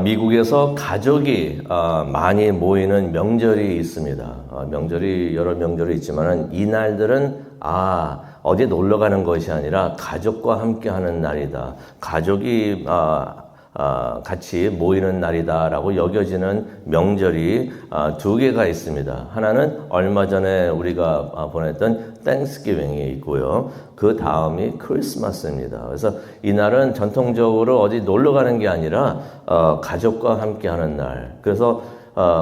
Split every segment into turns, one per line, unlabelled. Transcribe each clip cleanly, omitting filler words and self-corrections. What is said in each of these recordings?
미국에서 가족이 많이 모이는 명절이 있습니다. 여러 명절이 있지만은 이날들은 어디 놀러 가는 것이 아니라 가족과 함께 하는 날이다. 가족이 같이 모이는 날이다라고 여겨지는 명절이 두 개가 있습니다. 하나는 얼마 전에 우리가 보냈던 땡스기빙이 있고요. 그 다음이 크리스마스입니다. 그래서 이날은 전통적으로 어디 놀러 가는 게 아니라 가족과 함께 하는 날. 그래서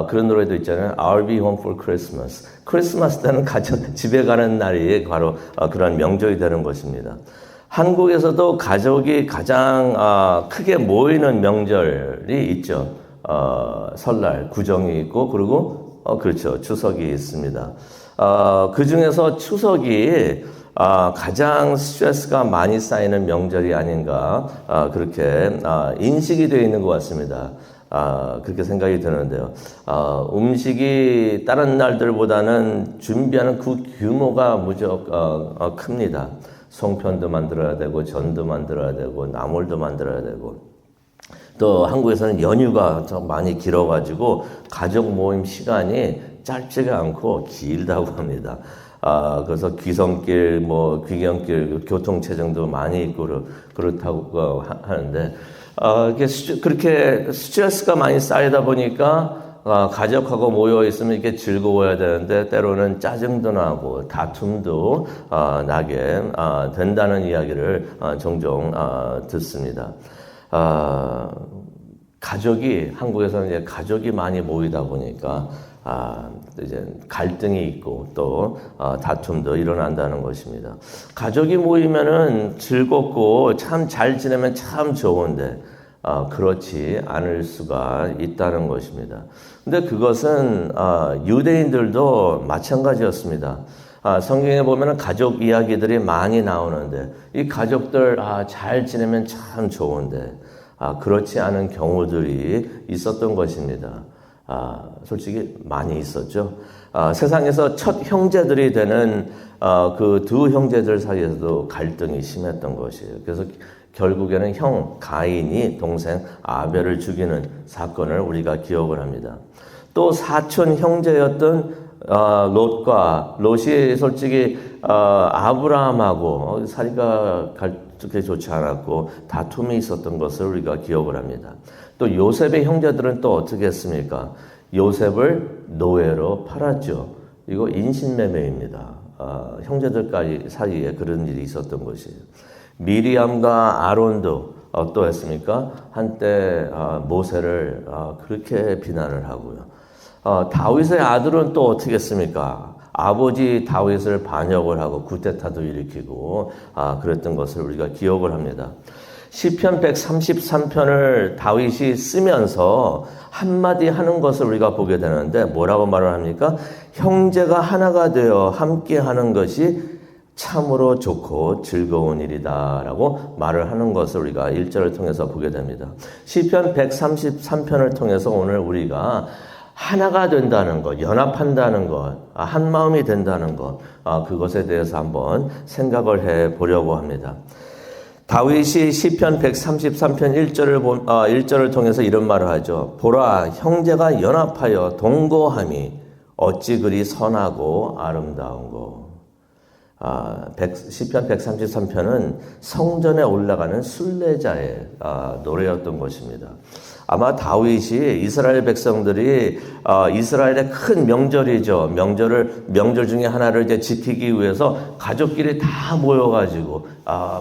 그런 노래도 있잖아요. I'll be home for Christmas. 크리스마스 때는 집에 가는 날이 바로 그런 명절이 되는 것입니다. 한국에서도 가족이 가장 크게 모이는 명절이 있죠. 설날, 구정이 있고, 그리고 그렇죠, 추석이 있습니다. 그 중에서 추석이 가장 스트레스가 많이 쌓이는 명절이 아닌가 그렇게 인식이 되어 있는 것 같습니다. 그렇게 생각이 드는데요. 음식이 다른 날들보다는 준비하는 그 규모가 무척 큽니다. 송편도 만들어야 되고 전도 만들어야 되고 나물도 만들어야 되고 또 한국에서는 연휴가 좀 많이 길어가지고 가족 모임 시간이 짧지가 않고 길다고 합니다. 그래서 귀성길, 귀경길, 교통체증도 많이 있고 그렇다고 하는데 그렇게 스트레스가 많이 쌓이다 보니까 가족하고 모여 있으면 이렇게 즐거워야 되는데 때로는 짜증도 나고 다툼도 나게 된다는 이야기를 종종 듣습니다. 한국에서는 이제 가족이 많이 모이다 보니까 이제 갈등이 있고 또 다툼도 일어난다는 것입니다. 가족이 모이면은 즐겁고 참 잘 지내면 참 좋은데 그렇지 않을 수가 있다는 것입니다. 근데 그것은 유대인들도 마찬가지였습니다. 성경에 보면 가족 이야기들이 많이 나오는데 이 가족들 잘 지내면 참 좋은데 그렇지 않은 경우들이 있었던 것입니다. 솔직히 많이 있었죠. 세상에서 첫 형제들이 되는 그 두 형제들 사이에서도 갈등이 심했던 것이에요. 그래서 결국에는 형 가인이 동생 아벨을 죽이는 사건을 우리가 기억을 합니다. 또 사촌 형제였던 롯이 솔직히 아브라함하고 사이가 그렇게 좋지 않았고 다툼이 있었던 것을 우리가 기억을 합니다. 또 요셉의 형제들은 또 어떻게 했습니까? 요셉을 노예로 팔았죠. 이거 인신매매입니다. 형제들 사이에 그런 일이 있었던 것이에요. 미리암과 아론도 또 했습니까? 한때 모세를 그렇게 비난을 하고요. 다윗의 아들은 또 어떻게 했습니까? 아버지 다윗을 반역을 하고 쿠데타도 일으키고 그랬던 것을 우리가 기억을 합니다. 시편 133편을 다윗이 쓰면서 한마디 하는 것을 우리가 보게 되는데 뭐라고 말을 합니까? 형제가 하나가 되어 함께 하는 것이 참으로 좋고 즐거운 일이다 라고 말을 하는 것을 우리가 1절을 통해서 보게 됩니다. 시편 133편을 통해서 오늘 우리가 하나가 된다는 것, 연합한다는 것, 한 마음이 된다는 것, 그것에 대해서 한번 생각을 해 보려고 합니다. 다윗이 시편 133편 1절을 통해서 이런 말을 하죠. 보라, 형제가 연합하여 동거함이 어찌 그리 선하고 아름다운고. 시편 133편은 성전에 올라가는 순례자의 노래였던 것입니다. 아마 다윗이 이스라엘 백성들이 이스라엘의 큰 명절이죠. 명절 중에 하나를 이제 지키기 위해서 가족끼리 다 모여가지고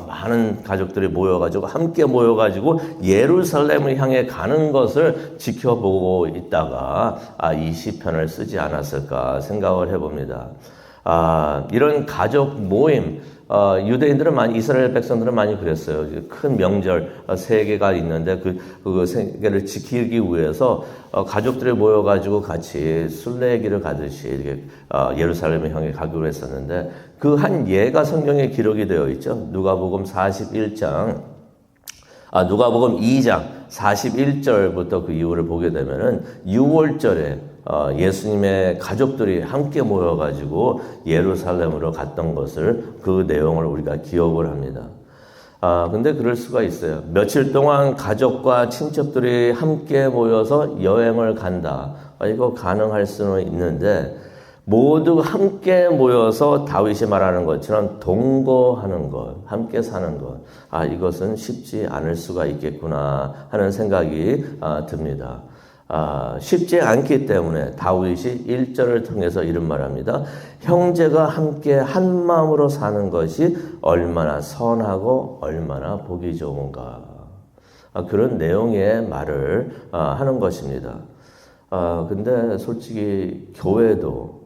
많은 가족들이 모여가지고 함께 모여가지고 예루살렘을 향해 가는 것을 지켜보고 있다가 이 시편을 쓰지 않았을까 생각을 해봅니다. 이런 가족 모임, 유대인들은 이스라엘 백성들은 많이 그랬어요. 큰 명절 세 개가 있는데 그 세 개를 지키기 위해서 가족들이 모여가지고 같이 순례길을 가듯이 이렇게 예루살렘을 향해 가기로 했었는데 그 한 예가 성경에 기록이 되어 있죠. 누가복음 2장 41절부터 그 이후를 보게 되면은 6월절에 예수님의 가족들이 함께 모여가지고 예루살렘으로 갔던 것을 그 내용을 우리가 기억을 합니다. 근데 그럴 수가 있어요. 며칠 동안 가족과 친척들이 함께 모여서 여행을 간다. 이거 가능할 수는 있는데, 모두 함께 모여서 다윗이 말하는 것처럼 동거하는 것, 함께 사는 것, 이것은 쉽지 않을 수가 있겠구나 하는 생각이 듭니다. 쉽지 않기 때문에 다윗이 1절을 통해서 이런 말합니다. 형제가 함께 한 마음으로 사는 것이 얼마나 선하고 얼마나 보기 좋은가. 그런 내용의 말을 하는 것입니다. 근데 솔직히 교회도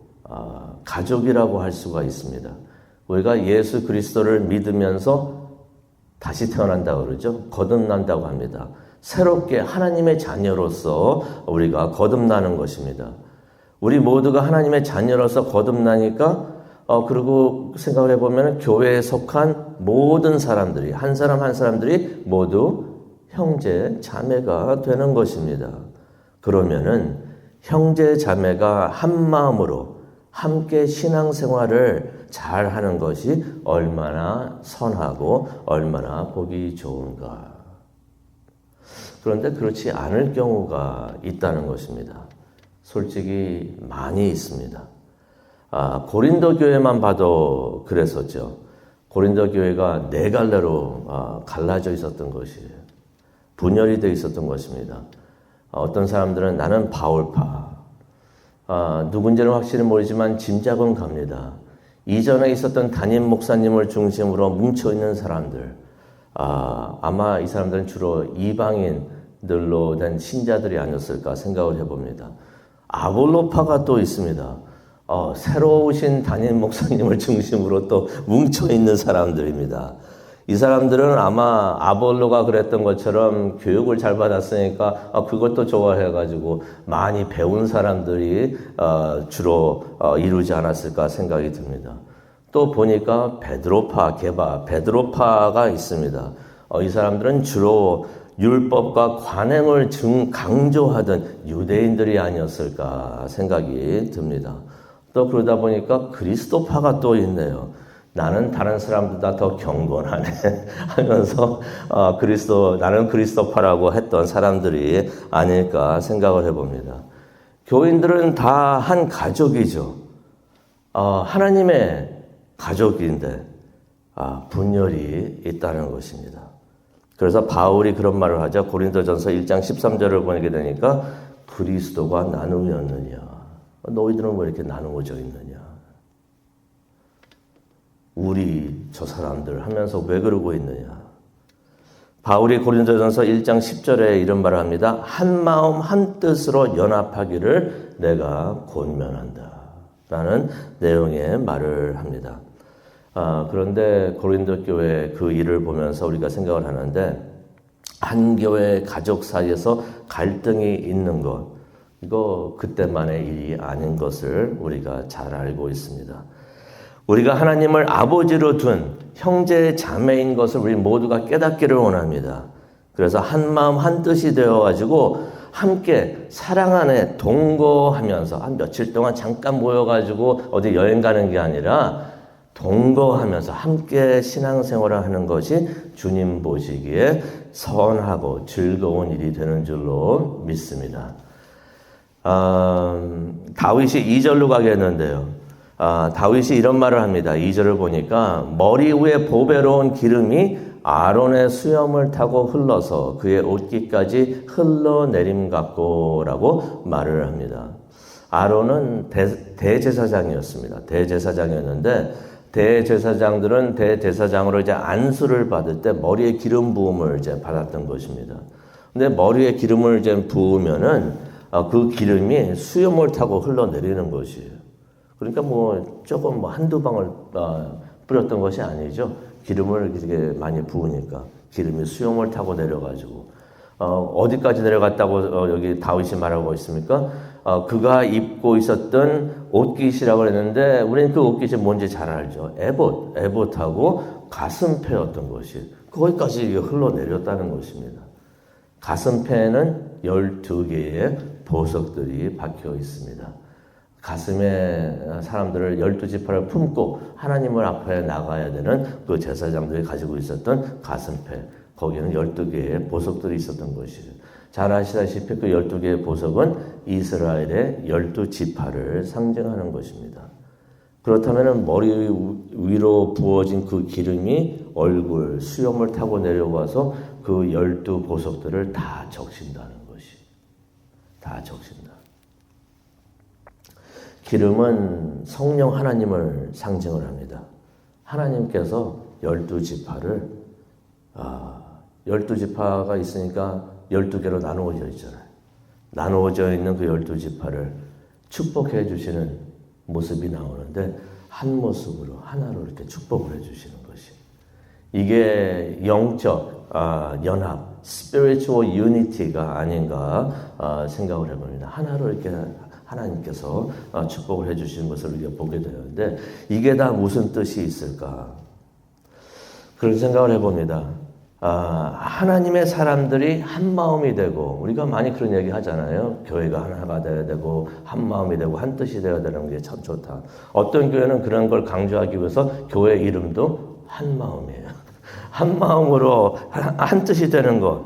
가족이라고 할 수가 있습니다. 우리가 예수 그리스도를 믿으면서 다시 태어난다고 그러죠. 거듭난다고 합니다. 새롭게 하나님의 자녀로서 우리가 거듭나는 것입니다. 우리 모두가 하나님의 자녀로서 거듭나니까 그리고 생각을 해보면 교회에 속한 모든 사람들이 한 사람 한 사람들이 모두 형제 자매가 되는 것입니다. 그러면은 형제 자매가 한 마음으로 함께 신앙생활을 잘 하는 것이 얼마나 선하고 얼마나 보기 좋은가. 그런데 그렇지 않을 경우가 있다는 것입니다. 솔직히 많이 있습니다. 고린도 교회만 봐도 그랬었죠. 고린도 교회가 네 갈래로 갈라져 있었던 것이에요. 분열이 되어 있었던 것입니다. 어떤 사람들은 나는 바울파, 누군지는 확실히 모르지만 짐작은 갑니다. 이전에 있었던 담임 목사님을 중심으로 뭉쳐있는 사람들, 아마 이 사람들은 주로 이방인들로 된 신자들이 아니었을까 생각을 해봅니다. 아볼로파가 또 있습니다. 새로 오신 담임 목사님을 중심으로 또 뭉쳐있는 사람들입니다. 이 사람들은 아마 아볼로가 그랬던 것처럼 교육을 잘 받았으니까 그것도 좋아해가지고 많이 배운 사람들이 주로 이루지 않았을까 생각이 듭니다. 또 보니까 베드로파가 있습니다. 이 사람들은 주로 율법과 관행을 강조하던 유대인들이 아니었을까 생각이 듭니다. 또 그러다 보니까 그리스도파가 또 있네요. 나는 다른 사람보다 더 경건하네 하면서 나는 그리스도파라고 했던 사람들이 아닐까 생각을 해봅니다. 교인들은 다 한 가족이죠. 하나님의 가족인데 분열이 있다는 것입니다. 그래서 바울이 그런 말을 하죠. 고린도전서 1장 13절을 보게 되니까 그리스도가 나누었느냐. 너희들은 왜 이렇게 나누어져 있느냐. 우리 저 사람들 하면서 왜 그러고 있느냐. 바울이 고린도전서 1장 10절에 이런 말을 합니다. 한 마음 한 뜻으로 연합하기를 내가 권면한다. 라는 내용의 말을 합니다. 그런데 고린도 교회 그 일을 보면서 우리가 생각을 하는데 한 교회 가족 사이에서 갈등이 있는 것, 이거 그때만의 일이 아닌 것을 우리가 잘 알고 있습니다. 우리가 하나님을 아버지로 둔 형제 자매인 것을 우리 모두가 깨닫기를 원합니다. 그래서 한 마음 한 뜻이 되어가지고 함께 사랑 안에 동거하면서 한 며칠 동안 잠깐 모여가지고 어디 여행 가는 게 아니라 동거하면서 함께 신앙생활을 하는 것이 주님 보시기에 선하고 즐거운 일이 되는 줄로 믿습니다. 다윗이 2절로 가겠는데요. 다윗이 이런 말을 합니다. 2절을 보니까 머리 위에 보배로운 기름이 아론의 수염을 타고 흘러서 그의 옷깃까지 흘러내림 같고라고 말을 합니다. 아론은 대제사장이었습니다. 대제사장이었는데 대제사장들은 대제사장으로 이제 안수를 받을 때 머리에 기름 부음을 이제 받았던 것입니다. 근데 머리에 기름을 이제 부으면은 그 기름이 수염을 타고 흘러내리는 것이에요. 그러니까 조금 한두 방울 뿌렸던 것이 아니죠. 기름을 이렇게 많이 부으니까 기름이 수염을 타고 내려가지고 어디까지 내려갔다고 여기 다윗이 말하고 있습니까? 그가 입고 있었던 옷깃이라고 했는데 우리는 그 옷깃이 뭔지 잘 알죠. 에봇하고 가슴패였던 것이 거기까지 흘러내렸다는 것입니다. 가슴패에는 12개의 보석들이 박혀 있습니다. 가슴에 사람들을 12지파를 품고 하나님을 앞에 나가야 되는 그 제사장들이 가지고 있었던 가슴패, 거기에는 12개의 보석들이 있었던 것이죠. 잘 아시다시피 그 12개의 보석은 이스라엘의 12지파를 상징하는 것입니다. 그렇다면 머리 위로 부어진 그 기름이 얼굴, 수염을 타고 내려와서 그 12보석들을 다 적신다는 것이. 다 적신다. 기름은 성령 하나님을 상징을 합니다. 하나님께서 12지파를 12지파가 있으니까 12개로 나누어져 있잖아요. 나누어져 있는 그 12지파를 축복해 주시는 모습이 나오는데 한 모습으로 하나로 이렇게 축복을 해 주시는 것이. 이게 영적 연합, spiritual unity가 아닌가 생각을 해봅니다. 하나로 이렇게 하나님께서 축복을 해 주시는 것을 우리가 보게 되는데 이게 다 무슨 뜻이 있을까? 그런 생각을 해봅니다. 하나님의 사람들이 한 마음이 되고, 우리가 많이 그런 얘기 하잖아요. 교회가 하나가 되어야 되고 한 마음이 되고 한 뜻이 되어야 되는 게 참 좋다. 어떤 교회는 그런 걸 강조하기 위해서 교회 이름도 한 마음이에요. 한 마음으로 한 뜻이 되는 것.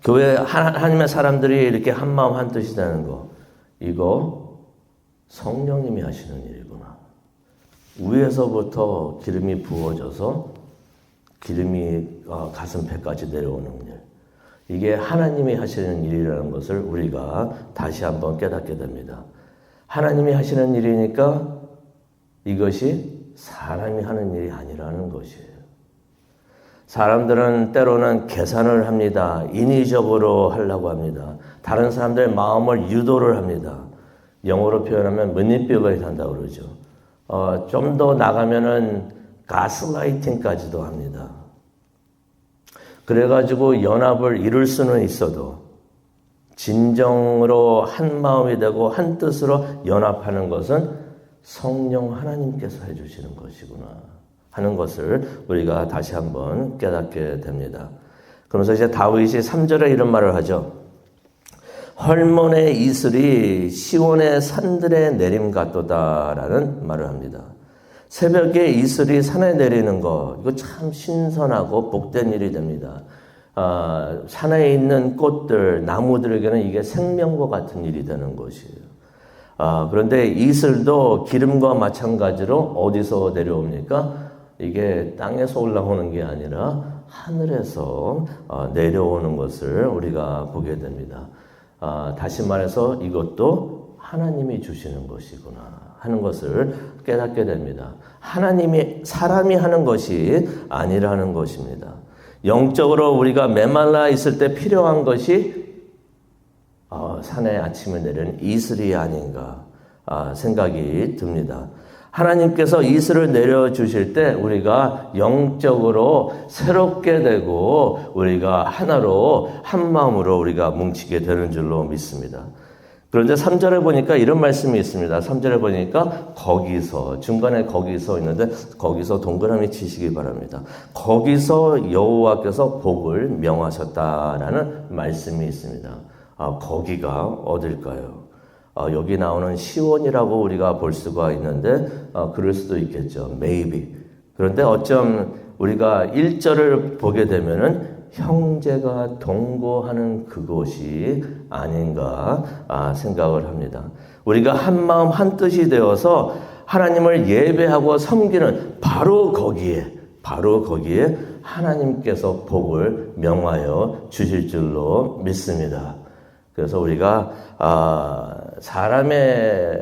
교회 하나님의 사람들이 이렇게 한 마음 한 뜻이 되는 것. 이거 성령님이 하시는 일이구나. 위에서부터 기름이 부어져서 기름이 가슴패까지 내려오는 일. 이게 하나님이 하시는 일이라는 것을 우리가 다시 한번 깨닫게 됩니다. 하나님이 하시는 일이니까 이것이 사람이 하는 일이 아니라는 것이에요. 사람들은 때로는 계산을 합니다. 인위적으로 하려고 합니다. 다른 사람들의 마음을 유도를 합니다. 영어로 표현하면 manipulate 한다고 그러죠. 좀 더 나가면은 가스라이팅까지도 합니다. 그래가지고 연합을 이룰 수는 있어도 진정으로 한 마음이 되고 한 뜻으로 연합하는 것은 성령 하나님께서 해주시는 것이구나 하는 것을 우리가 다시 한번 깨닫게 됩니다. 그러면서 이제 다윗이 3절에 이런 말을 하죠. 헐몬의 이슬이 시온의 산들에 내림 같도다라는 말을 합니다. 새벽에 이슬이 산에 내리는 거, 이거 참 신선하고 복된 일이 됩니다. 산에 있는 꽃들, 나무들에게는 이게 생명과 같은 일이 되는 것이에요. 그런데 이슬도 기름과 마찬가지로 어디서 내려옵니까? 이게 땅에서 올라오는 게 아니라 하늘에서 내려오는 것을 우리가 보게 됩니다. 다시 말해서 이것도 하나님이 주시는 것이구나 하는 것을 깨닫게 됩니다. 하나님이, 사람이 하는 것이 아니라는 것입니다. 영적으로 우리가 메말라 있을 때 필요한 것이 산에 아침에 내리는 이슬이 아닌가 생각이 듭니다. 하나님께서 이슬을 내려주실 때 우리가 영적으로 새롭게 되고 우리가 하나로 한 마음으로 우리가 뭉치게 되는 줄로 믿습니다. 그런데 3절에 보니까 이런 말씀이 있습니다. 3절에 보니까 거기서, 중간에 거기서 있는데 거기서 동그라미 치시기 바랍니다. 거기서 여호와께서 복을 명하셨다라는 말씀이 있습니다. 거기가 어딜까요? 여기 나오는 시온이라고 우리가 볼 수가 있는데 그럴 수도 있겠죠. maybe. 그런데 어쩜 우리가 1절을 보게 되면은 형제가 동거하는 그곳이 아닌가 생각을 합니다. 우리가 한 마음 한 뜻이 되어서 하나님을 예배하고 섬기는 바로 거기에 하나님께서 복을 명하여 주실 줄로 믿습니다. 그래서 우리가 사람의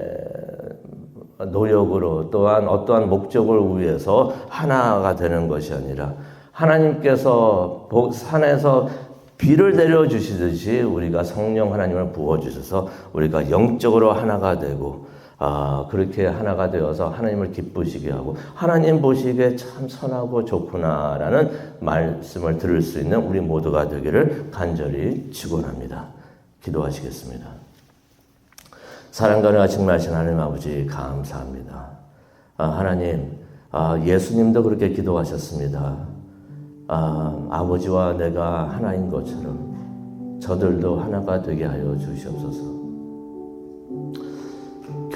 노력으로 또한 어떠한 목적을 위해서 하나가 되는 것이 아니라 하나님께서 산에서 비를 내려주시듯이 우리가 성령 하나님을 부어주셔서 우리가 영적으로 하나가 되고 그렇게 하나가 되어서 하나님을 기쁘시게 하고 하나님 보시기에 참 선하고 좋구나라는 말씀을 들을 수 있는 우리 모두가 되기를 간절히 축원합니다. 기도하시겠습니다. 사랑과 은혜가 충만하신 하나님 아버지 감사합니다. 하나님 예수님도 그렇게 기도하셨습니다. 아버지와 내가 하나인 것처럼 저들도 하나가 되게 하여 주시옵소서.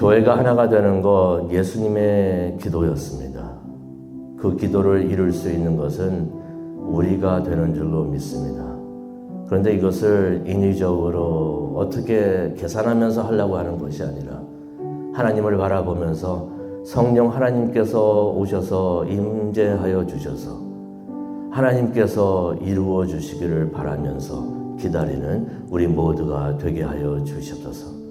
교회가 하나가 되는 것 예수님의 기도였습니다. 그 기도를 이룰 수 있는 것은 우리가 되는 줄로 믿습니다. 그런데 이것을 인위적으로 어떻게 계산하면서 하려고 하는 것이 아니라 하나님을 바라보면서 성령 하나님께서 오셔서 임재하여 주셔서 하나님께서 이루어 주시기를 바라면서 기다리는 우리 모두가 되게 하여 주시옵소서.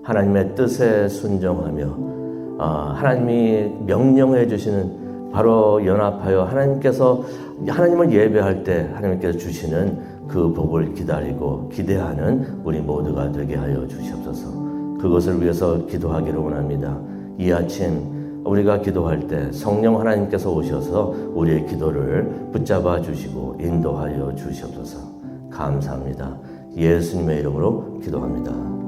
하나님의 뜻에 순종하며 하나님이 명령해 주시는 바로 연합하여 하나님을 예배할 때 하나님께서 주시는 그 복을 기다리고 기대하는 우리 모두가 되게 하여 주시옵소서. 그것을 위해서 기도하기를 원합니다. 이 아침 우리가 기도할 때 성령 하나님께서 오셔서 우리의 기도를 붙잡아 주시고 인도하여 주시옵소서. 감사합니다. 예수님의 이름으로 기도합니다.